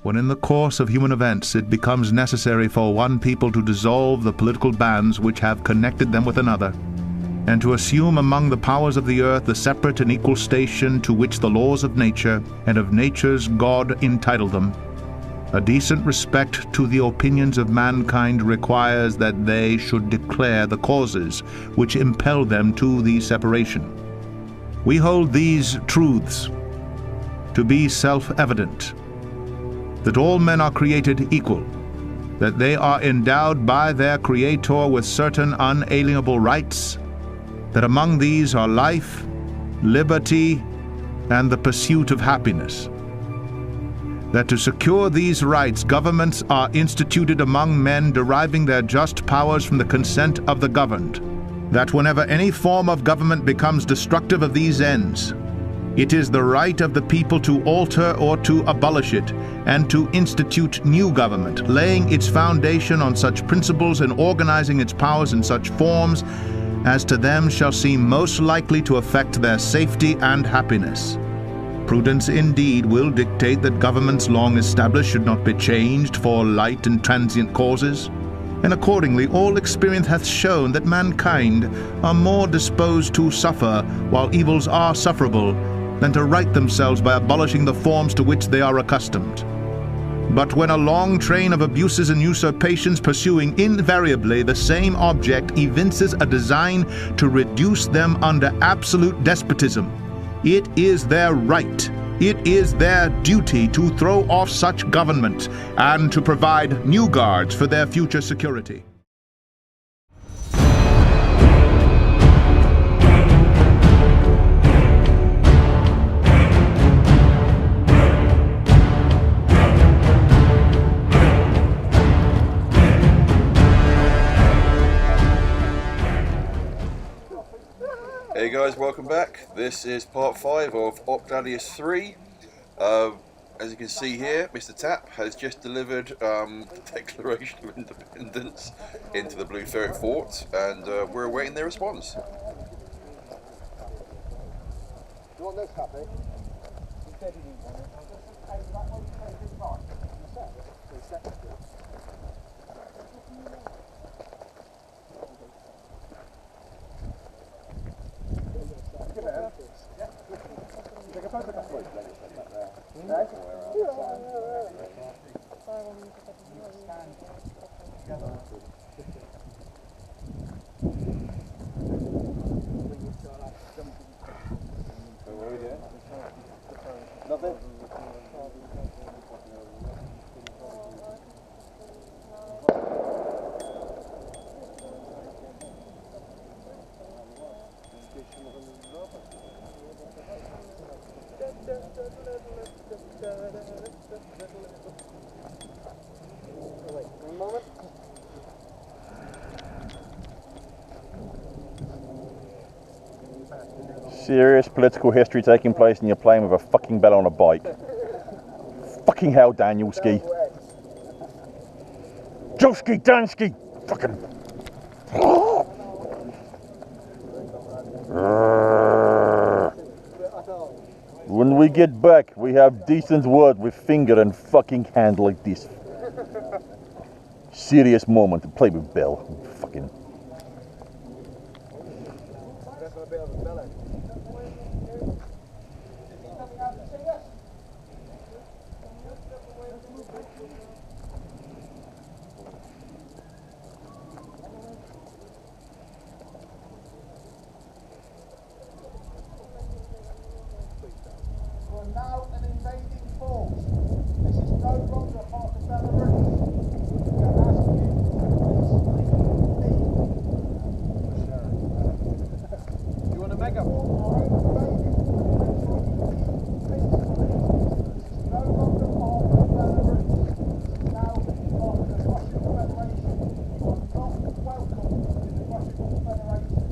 when in the course of human events it becomes necessary for one people to dissolve the political bands which have connected them with another, and to assume among the powers of the earth the separate and equal station to which the laws of nature and of nature's God entitle them, a decent respect to the opinions of mankind requires that they should declare the causes which impel them to the separation. We hold these truths to be self-evident: that all men are created equal, that they are endowed by their Creator with certain unalienable rights, that among these are life, liberty, and the pursuit of happiness, that to secure these rights governments are instituted among men deriving their just powers from the consent of the governed, that whenever any form of government becomes destructive of these ends, it is the right of the people to alter or to abolish it, and to institute new government, laying its foundation on such principles and organizing its powers in such forms as to them shall seem most likely to affect their safety and happiness. Prudence indeed will dictate that governments long established should not be changed for light and transient causes, and accordingly all experience hath shown that mankind are more disposed to suffer while evils are sufferable than to right themselves by abolishing the forms to which they are accustomed. But when a long train of abuses and usurpations pursuing invariably the same object evinces a design to reduce them under absolute despotism, it is their right, it is their duty to throw off such government and to provide new guards for their future security. Hey guys, welcome back. This is part 5 of Octadius 3. As you can see here, Mr. Tap has just delivered the Declaration of Independence into the Blue Ferret Fort, and we're awaiting their response. You want this, Happy? Nothing? Wait, one moment. Serious political history taking place and you're playing with a fucking bell on a bike. Fucking hell, Danielski. Joski Dansky! Fucking... When we get back, we have decent word with finger and fucking hand like this. Serious moment to play with Bell. Fucking... Now an invading force. This is no longer a part of Belarus. We are asking you to please leave. Do you want a megaphone? Our invading force. This is no longer part of Belarus. This is now part of the Russian Federation. You are not welcome in the Russian Federation.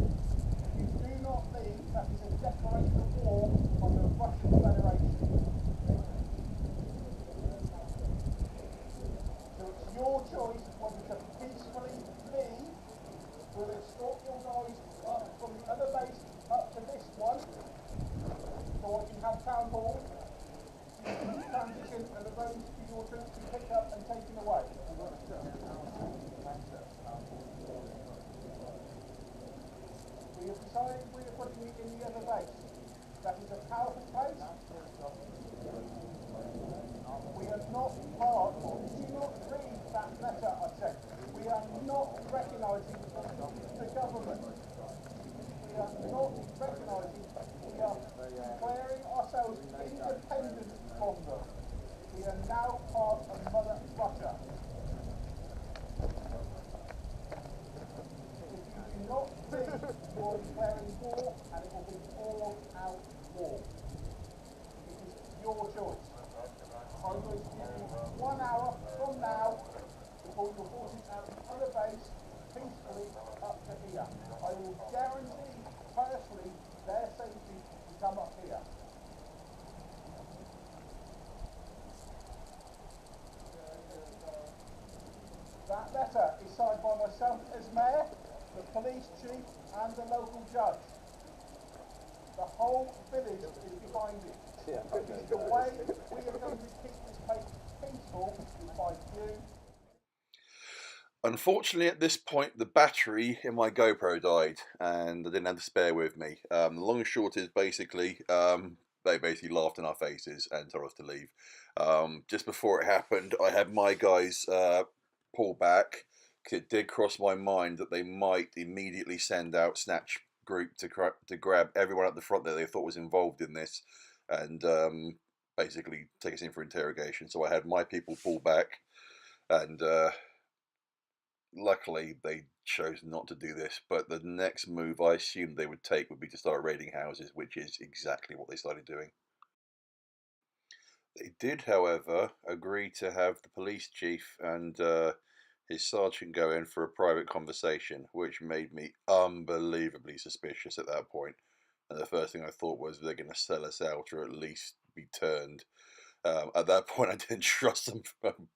If you do not leave, that is a declaration of war on the Russian Federation. Your choice whether to peacefully leave, will escort your guys up from the other base up to this one, so you can have town hall, transition and arrange for your transition. now part of Mother Russia. If you do not leave, you're declaring war, and it will be all-out war. It is your choice. I'm going to give you 1 hour from now to pull your forces out of the other base peacefully up to here. I will guarantee personally their safety to come up here. That letter is signed by myself as mayor, the police chief and the local judge. The whole village is behind it. Because the way we are going to keep this place peaceful is by you. Unfortunately, at this point, the battery in my GoPro died, and I didn't have the spare with me. The long and short is basically, they basically laughed in our faces and told us to leave. Just before it happened, I had my guys pull back. It did cross my mind that they might immediately send out Snatch Group to grab everyone at the front that they thought was involved in this, and basically take us in for interrogation. So I had my people pull back, and luckily they chose not to do this. But the next move I assumed they would take would be to start raiding houses, which is exactly what they started doing. They did, however, agree to have the police chief and his sergeant go in for a private conversation, which made me unbelievably suspicious at that point. And the first thing I thought was they're going to sell us out or at least be turned. At that point, I didn't trust them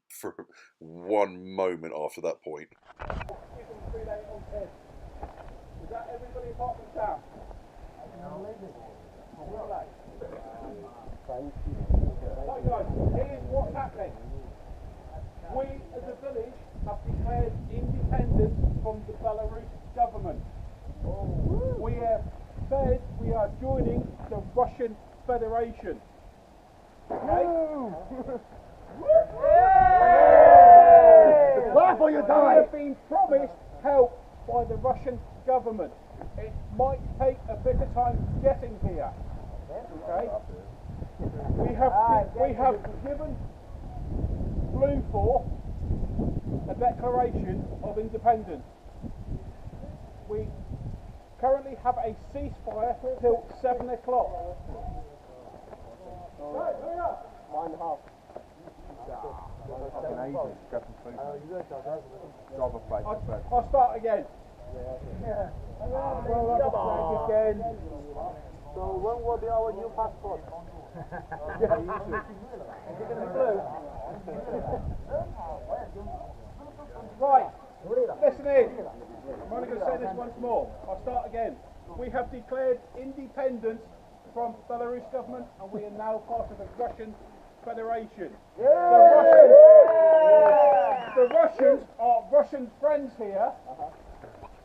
for one moment after that point. Is that everybody apart from Sam? Right guys, here's what's happening. We as a village have declared independence from the Belarus government. We have said we are joining the Russian Federation. Okay? Laugh or you We die! have been promised help by the Russian government. It might take a bit of time getting here. Okay? We have given Blue 4 a declaration of independence. We currently have a ceasefire till 7 o'clock. Right, hurry up! 1.5. I'll start again. Again. So when will be our new passport? Right, listen in. I'm only going to say this once more. I'll start again. We have declared independence from Belarus government, and we are now part of the Russian Federation. The Russians, our Russian friends here,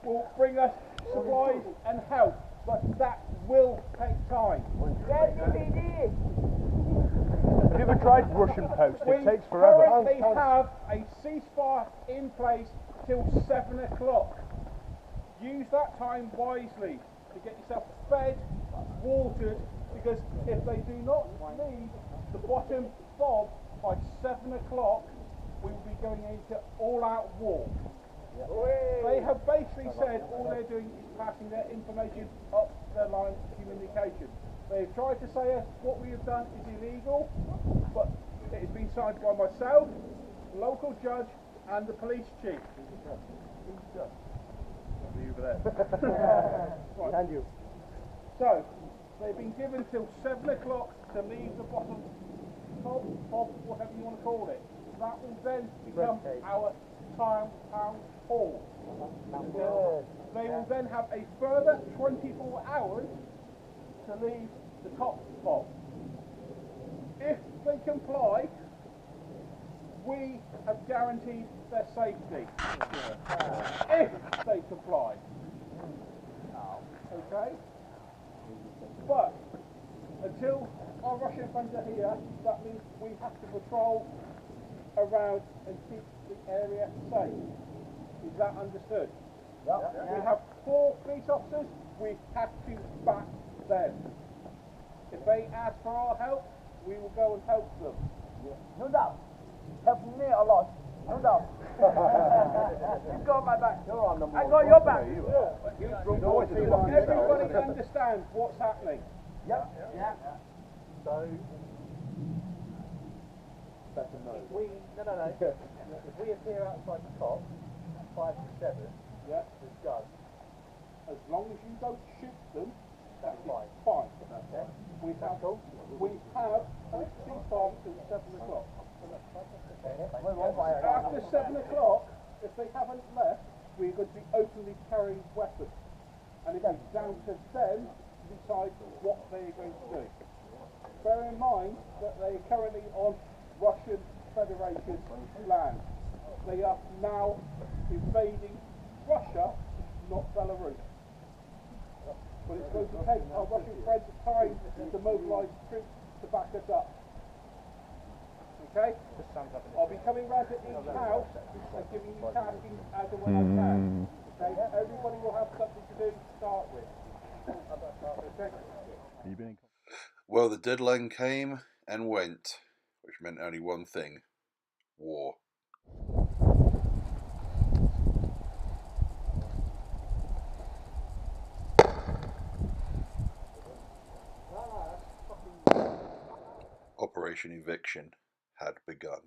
will bring us supplies and help, but that will take time. Have you ever tried Russian post? We It takes forever. currently have a ceasefire in place till 7 o'clock. Use that time wisely to get yourself fed, watered, because if they do not leave the bottom fob by 7 o'clock, we will be going into all-out war. They have basically said all they're doing is passing their information up their line of communication. They've tried to say what we have done is illegal, but it has been signed by myself, the local judge, and the police chief. Right. And you. So, they've been given till 7 o'clock to leave the bottom top, whatever you want to call it. That will then become our town hall. They will then have a further 24 hours to leave the top fob. If they comply, we have guaranteed their safety. If they comply. Okay? But until our Russian friends are here, that means we have to patrol around and keep the area safe. Is that understood? We have 4 police officers, we have to back them. If they ask for our help, we will go and help them. No doubt. Helped me a lot. No doubt. You got my back. I got your back. Everybody understands what's happening. Yep. Yeah. So, If we appear outside the top, 5 to 7, yeah, there's guns. as long as you don't shoot them, That's fine. fine. Okay. We have cool. pt5 till 7 o'clock. Okay. After 7 o'clock, if they haven't left, we're going to be openly carrying weapons. And it's down to them to decide what they're going to do. Bear in mind that they are currently on Russian Federation land. They are now invading Russia, not Belarus. But it's going to take our Russian friends time to mobilise troops to back us up. Okay? I'll be coming round to each house and giving you taskings as and when I can. Okay? Everybody will have something to do to start with. Okay? Well, the deadline came and went, which meant only one thing: war. Operation Eviction had begun.